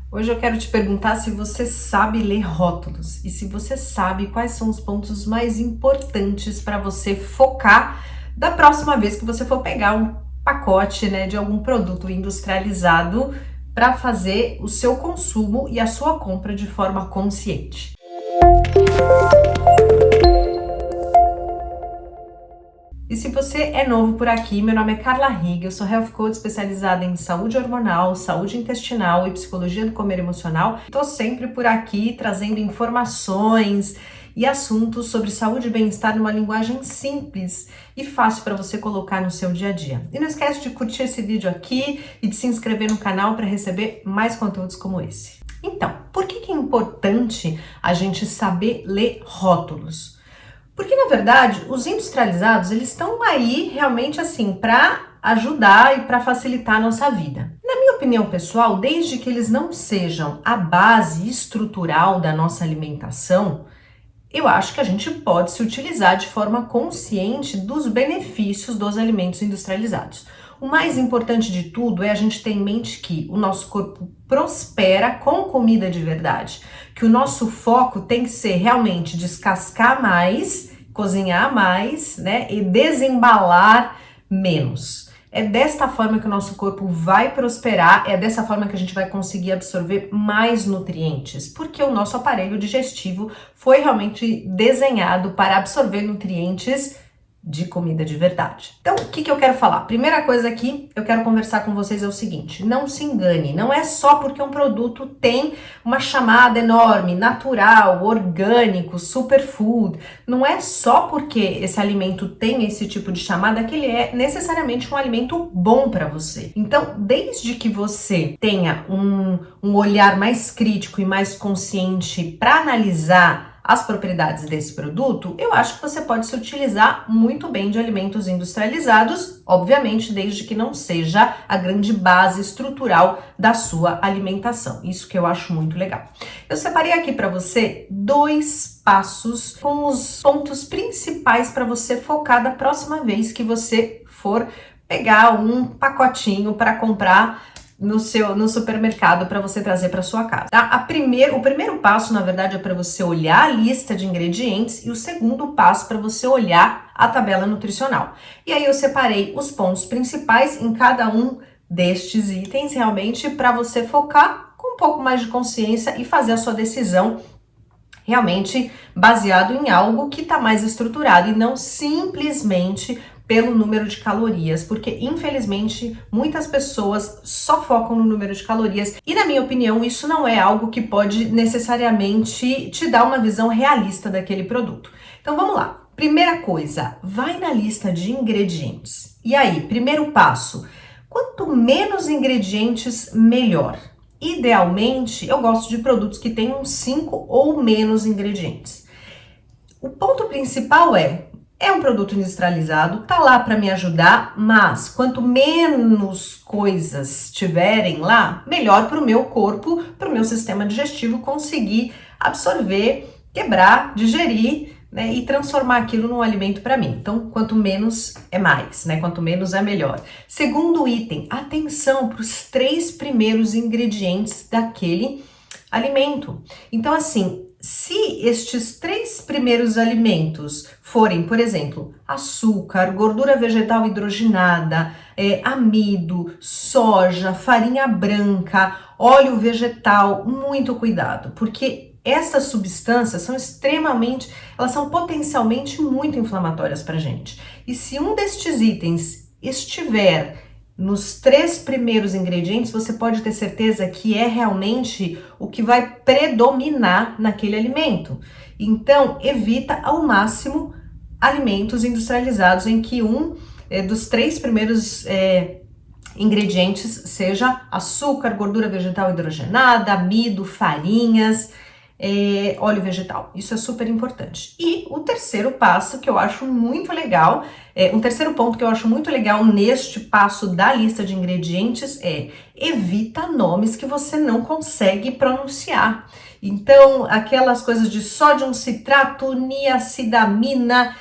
Hoje eu quero te perguntar se você sabe ler rótulos e se você sabe quais são os pontos mais importantes para você focar da próxima vez que você for pegar um pacote, né, de algum produto industrializado para fazer o seu consumo e a sua compra de forma consciente. E se você é novo por aqui, meu nome é Carla Rigg, eu sou Health Coach especializada em saúde hormonal, saúde intestinal e psicologia do comer emocional. Estou sempre por aqui trazendo informações e assuntos sobre saúde e bem-estar numa linguagem simples e fácil para você colocar no seu dia a dia. E não esquece de curtir esse vídeo aqui e de se inscrever no canal para receber mais conteúdos como esse. Então, por que é importante a gente saber ler rótulos? Porque, na verdade, os industrializados, eles estão aí realmente assim para ajudar e para facilitar a nossa vida. Na minha opinião pessoal, desde que eles não sejam a base estrutural da nossa alimentação, eu acho que a gente pode se utilizar de forma consciente dos benefícios dos alimentos industrializados. O mais importante de tudo é a gente ter em mente que o nosso corpo prospera com comida de verdade, que o nosso foco tem que ser realmente descascar mais, cozinhar mais, né, e desembalar menos. É desta forma que o nosso corpo vai prosperar, é dessa forma que a gente vai conseguir absorver mais nutrientes, porque o nosso aparelho digestivo foi realmente desenhado para absorver nutrientes de comida de verdade. Então, o que eu quero falar? Primeira coisa aqui, eu quero conversar com vocês é o seguinte: não se engane, não é só porque um produto tem uma chamada enorme, natural, orgânico, superfood, não é só porque esse alimento tem esse tipo de chamada que ele é necessariamente um alimento bom para você. Então, desde que você tenha um olhar mais crítico e mais consciente para analisar as propriedades desse produto, eu acho que você pode se utilizar muito bem de alimentos industrializados, obviamente desde que não seja a grande base estrutural da sua alimentação. Isso que eu acho muito legal. Eu separei aqui para você 2 passos com os pontos principais para você focar da próxima vez que você for pegar um pacotinho para comprar no supermercado para você trazer para sua casa. Tá? O primeiro passo, na verdade, é para você olhar a lista de ingredientes e o segundo passo para você olhar a tabela nutricional. E aí eu separei os pontos principais em cada um destes itens realmente para você focar com um pouco mais de consciência e fazer a sua decisão realmente baseado em algo que está mais estruturado e não simplesmente pelo número de calorias, porque infelizmente muitas pessoas só focam no número de calorias e, na minha opinião, isso não é algo que pode necessariamente te dar uma visão realista daquele produto. Então vamos lá. Primeira coisa, vai na lista de ingredientes. E aí, primeiro passo, quanto menos ingredientes, melhor. Idealmente, eu gosto de produtos que tenham 5 ou menos ingredientes. O ponto principal é um produto industrializado, tá lá para me ajudar, mas quanto menos coisas tiverem lá, melhor para o meu corpo, para o meu sistema digestivo conseguir absorver, quebrar, digerir, né, e transformar aquilo num alimento para mim. Então, quanto menos é mais, né? Quanto menos é melhor. Segundo item, atenção para os 3 primeiros ingredientes daquele alimento. Então, assim, se estes 3 primeiros alimentos forem, por exemplo, açúcar, gordura vegetal hidrogenada, amido, soja, farinha branca, óleo vegetal, muito cuidado, porque essas substâncias elas são potencialmente muito inflamatórias para a gente. E se um destes itens estiver nos 3 primeiros ingredientes, você pode ter certeza que é realmente o que vai predominar naquele alimento. Então, evita ao máximo alimentos industrializados em que dos 3 primeiros ingredientes seja açúcar, gordura vegetal hidrogenada, amido, farinhas, óleo vegetal. Isso é super importante. E o terceiro passo que eu acho muito legal, um terceiro ponto que eu acho muito legal neste passo da lista de ingredientes é: evita nomes que você não consegue pronunciar. Então, aquelas coisas de sódio citrato, niacidamina,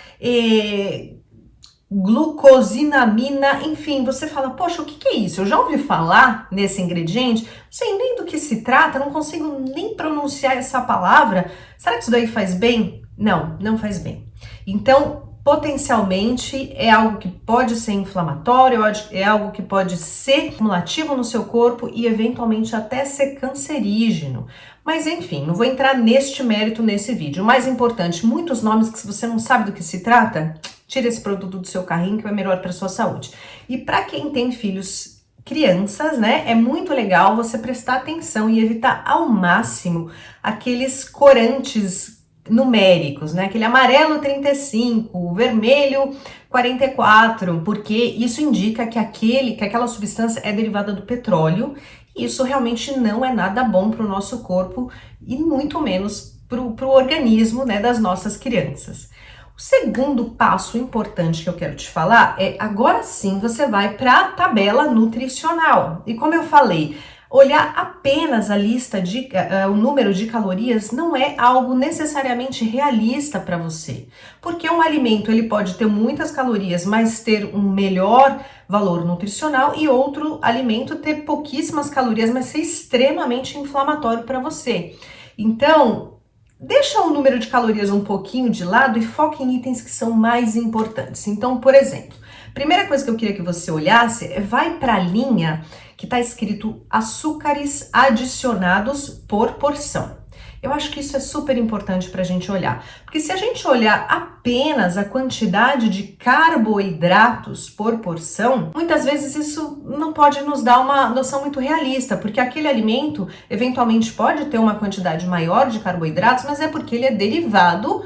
glucosinamina, enfim, você fala, poxa, o que que é isso? Eu já ouvi falar nesse ingrediente, não sei nem do que se trata, não consigo nem pronunciar essa palavra. Será que isso daí faz bem? Não, não faz bem. Então, potencialmente é algo que pode ser inflamatório, é algo que pode ser acumulativo no seu corpo e eventualmente até ser cancerígeno. Mas enfim, não vou entrar neste mérito nesse vídeo. O mais importante, muitos nomes que se você não sabe do que se trata, tira esse produto do seu carrinho que é melhor para sua saúde. E para quem tem filhos, crianças, né, é muito legal você prestar atenção e evitar ao máximo aqueles corantes numéricos, né? Aquele amarelo 35, o vermelho 44, porque isso indica que aquela substância é derivada do petróleo. E isso realmente não é nada bom para o nosso corpo e muito menos para o organismo, né, das nossas crianças. O segundo passo importante que eu quero te falar é, agora sim você vai para a tabela nutricional. E como eu falei, olhar apenas a lista de o número de calorias não é algo necessariamente realista para você, porque um alimento ele pode ter muitas calorias, mas ter um melhor valor nutricional, e outro alimento ter pouquíssimas calorias, mas ser extremamente inflamatório para você. Então, deixa o número de calorias um pouquinho de lado e foca em itens que são mais importantes. Então, por exemplo, primeira coisa que eu queria que você olhasse é vai para a linha que está escrito açúcares adicionados por porção. Eu acho que isso é super importante para a gente olhar, porque se a gente olhar apenas a quantidade de carboidratos por porção, muitas vezes isso não pode nos dar uma noção muito realista, porque aquele alimento eventualmente pode ter uma quantidade maior de carboidratos, mas é porque ele é derivado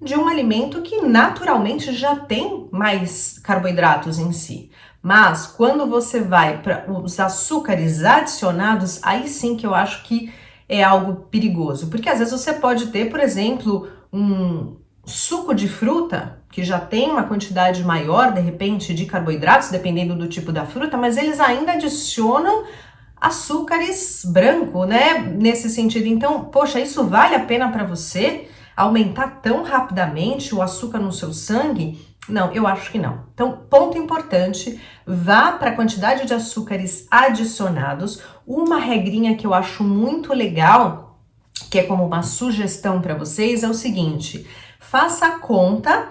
de um alimento que naturalmente já tem mais carboidratos em si. Mas quando você vai para os açúcares adicionados, aí sim que eu acho que é algo perigoso, porque às vezes você pode ter, por exemplo, um suco de fruta que já tem uma quantidade maior, de repente, de carboidratos, dependendo do tipo da fruta, mas eles ainda adicionam açúcares branco, né? Nesse sentido, então, poxa, isso vale a pena para você aumentar tão rapidamente o açúcar no seu sangue? Não, eu acho que não. Então, ponto importante, vá para a quantidade de açúcares adicionados. Uma regrinha que eu acho muito legal, que é como uma sugestão para vocês, é o seguinte: faça a conta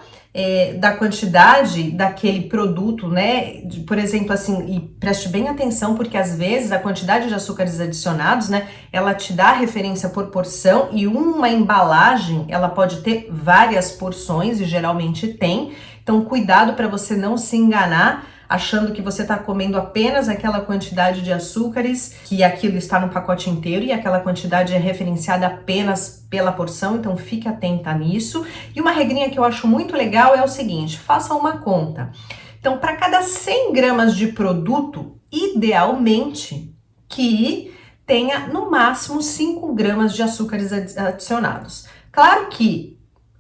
da quantidade daquele produto, né? Por exemplo, assim, e preste bem atenção, porque às vezes a quantidade de açúcares adicionados, né, ela te dá referência por porção, e uma embalagem, ela pode ter várias porções, e geralmente tem. Então, cuidado para você não se enganar achando que você está comendo apenas aquela quantidade de açúcares, que aquilo está no pacote inteiro e aquela quantidade é referenciada apenas pela porção, então fique atenta nisso. E uma regrinha que eu acho muito legal é o seguinte: faça uma conta. Então, para cada 100 gramas de produto, idealmente que tenha no máximo 5 gramas de açúcares adicionados. Claro que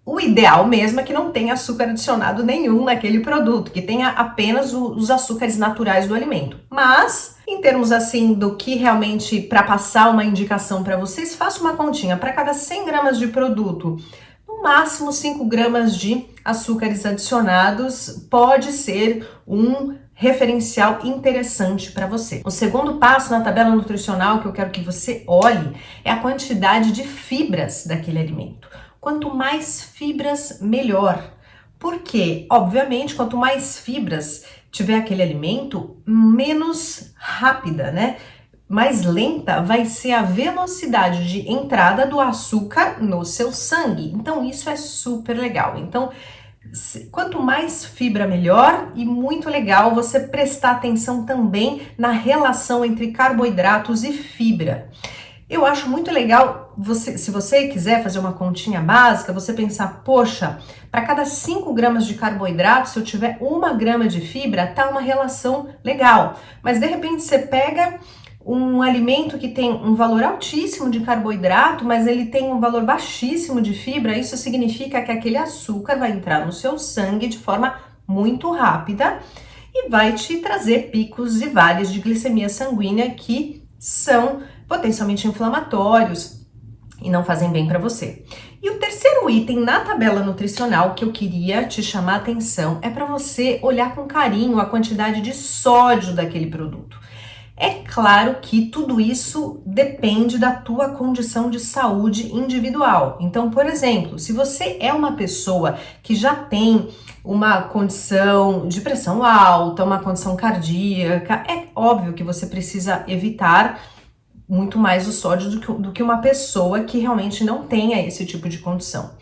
o ideal mesmo é que não tenha açúcar adicionado nenhum naquele produto, que tenha apenas os açúcares naturais do alimento. Mas, em termos assim do que realmente, para passar uma indicação para vocês, faça uma continha. Para cada 100 gramas de produto, no máximo 5 gramas de açúcares adicionados pode ser um referencial interessante para você. O segundo passo na tabela nutricional que eu quero que você olhe é a quantidade de fibras daquele alimento. Quanto mais fibras, melhor. Porque, obviamente, quanto mais fibras tiver aquele alimento, menos rápida, né? Mais lenta vai ser a velocidade de entrada do açúcar no seu sangue. Então, isso é super legal. Então, quanto mais fibra, melhor. E muito legal você prestar atenção também na relação entre carboidratos e fibra. Eu acho muito legal, se você quiser fazer uma continha básica, você pensar, poxa, para cada 5 gramas de carboidrato, se eu tiver 1 grama de fibra, tá uma relação legal. Mas de repente você pega um alimento que tem um valor altíssimo de carboidrato, mas ele tem um valor baixíssimo de fibra, isso significa que aquele açúcar vai entrar no seu sangue de forma muito rápida e vai te trazer picos e vales de glicemia sanguínea que são potencialmente inflamatórios e não fazem bem para você. E o terceiro item na tabela nutricional que eu queria te chamar a atenção é para você olhar com carinho a quantidade de sódio daquele produto. É claro que tudo isso depende da tua condição de saúde individual. Então, por exemplo, se você é uma pessoa que já tem uma condição de pressão alta, uma condição cardíaca, é óbvio que você precisa evitar muito mais o sódio do que uma pessoa que realmente não tenha esse tipo de condição.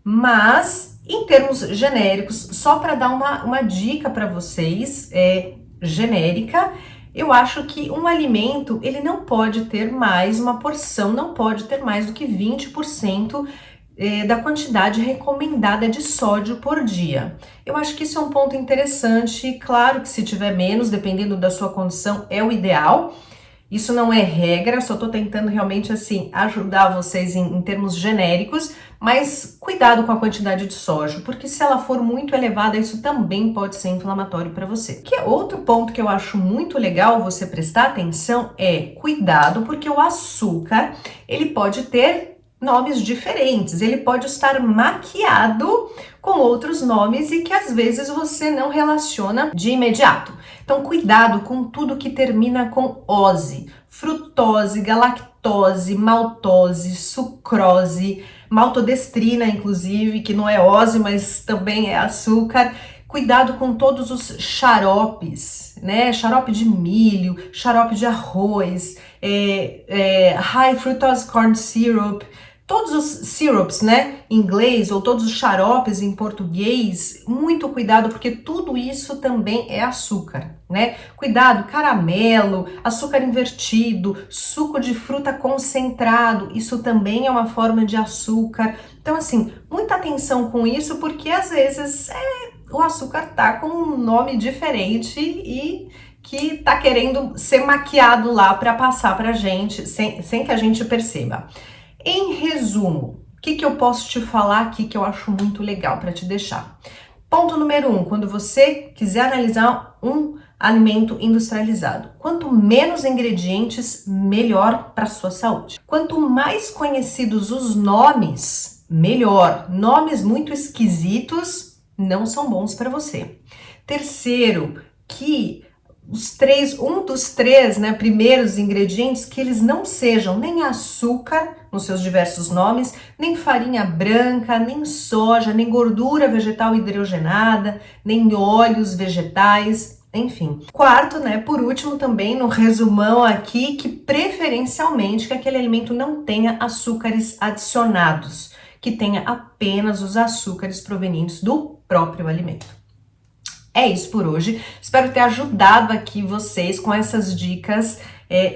Mas, em termos genéricos, só para dar uma dica para vocês, genérica, eu acho que um alimento, ele não pode ter mais, uma porção não pode ter mais do que 20% da quantidade recomendada de sódio por dia. Eu acho que isso é um ponto interessante. Claro que se tiver menos, dependendo da sua condição, é o ideal. Isso não é regra, só tô tentando realmente assim ajudar vocês em termos genéricos, mas cuidado com a quantidade de sódio, porque se ela for muito elevada, isso também pode ser inflamatório para você. Que outro ponto que eu acho muito legal você prestar atenção é cuidado, porque o açúcar, ele pode ter nomes diferentes, ele pode estar maquiado com outros nomes e que às vezes você não relaciona de imediato. Então, cuidado com tudo que termina com ose, frutose, galactose, maltose, sucrose, maltodestrina, inclusive, que não é ose, mas também é açúcar. Cuidado com todos os xaropes, né? Xarope de milho, xarope de arroz, high fructose corn syrup, todos os syrups, né, em inglês, ou todos os xaropes em português, muito cuidado, porque tudo isso também é açúcar, né? Cuidado, caramelo, açúcar invertido, suco de fruta concentrado, isso também é uma forma de açúcar. Então, assim, muita atenção com isso, porque às vezes o açúcar tá com um nome diferente e que tá querendo ser maquiado lá para passar pra gente, sem que a gente perceba. Em resumo, o que eu posso te falar aqui que eu acho muito legal para te deixar? Ponto número 1, quando você quiser analisar um alimento industrializado, quanto menos ingredientes, melhor para sua saúde. Quanto mais conhecidos os nomes, melhor. Nomes muito esquisitos não são bons para você. Terceiro, que um dos três, né, primeiros ingredientes, que eles não sejam nem açúcar, nos seus diversos nomes, nem farinha branca, nem soja, nem gordura vegetal hidrogenada, nem óleos vegetais, enfim. Quarto, né, por último também no resumão aqui, que preferencialmente que aquele alimento não tenha açúcares adicionados, que tenha apenas os açúcares provenientes do próprio alimento. É isso por hoje. Espero ter ajudado aqui vocês com essas dicas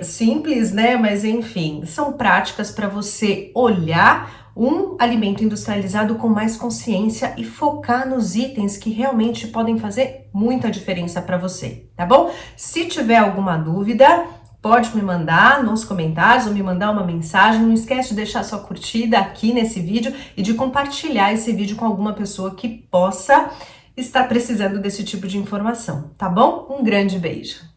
simples, né? Mas enfim, são práticas para você olhar um alimento industrializado com mais consciência e focar nos itens que realmente podem fazer muita diferença para você, tá bom? Se tiver alguma dúvida, pode me mandar nos comentários ou me mandar uma mensagem. Não esquece de deixar sua curtida aqui nesse vídeo e de compartilhar esse vídeo com alguma pessoa que possa estar precisando desse tipo de informação, tá bom? Um grande beijo!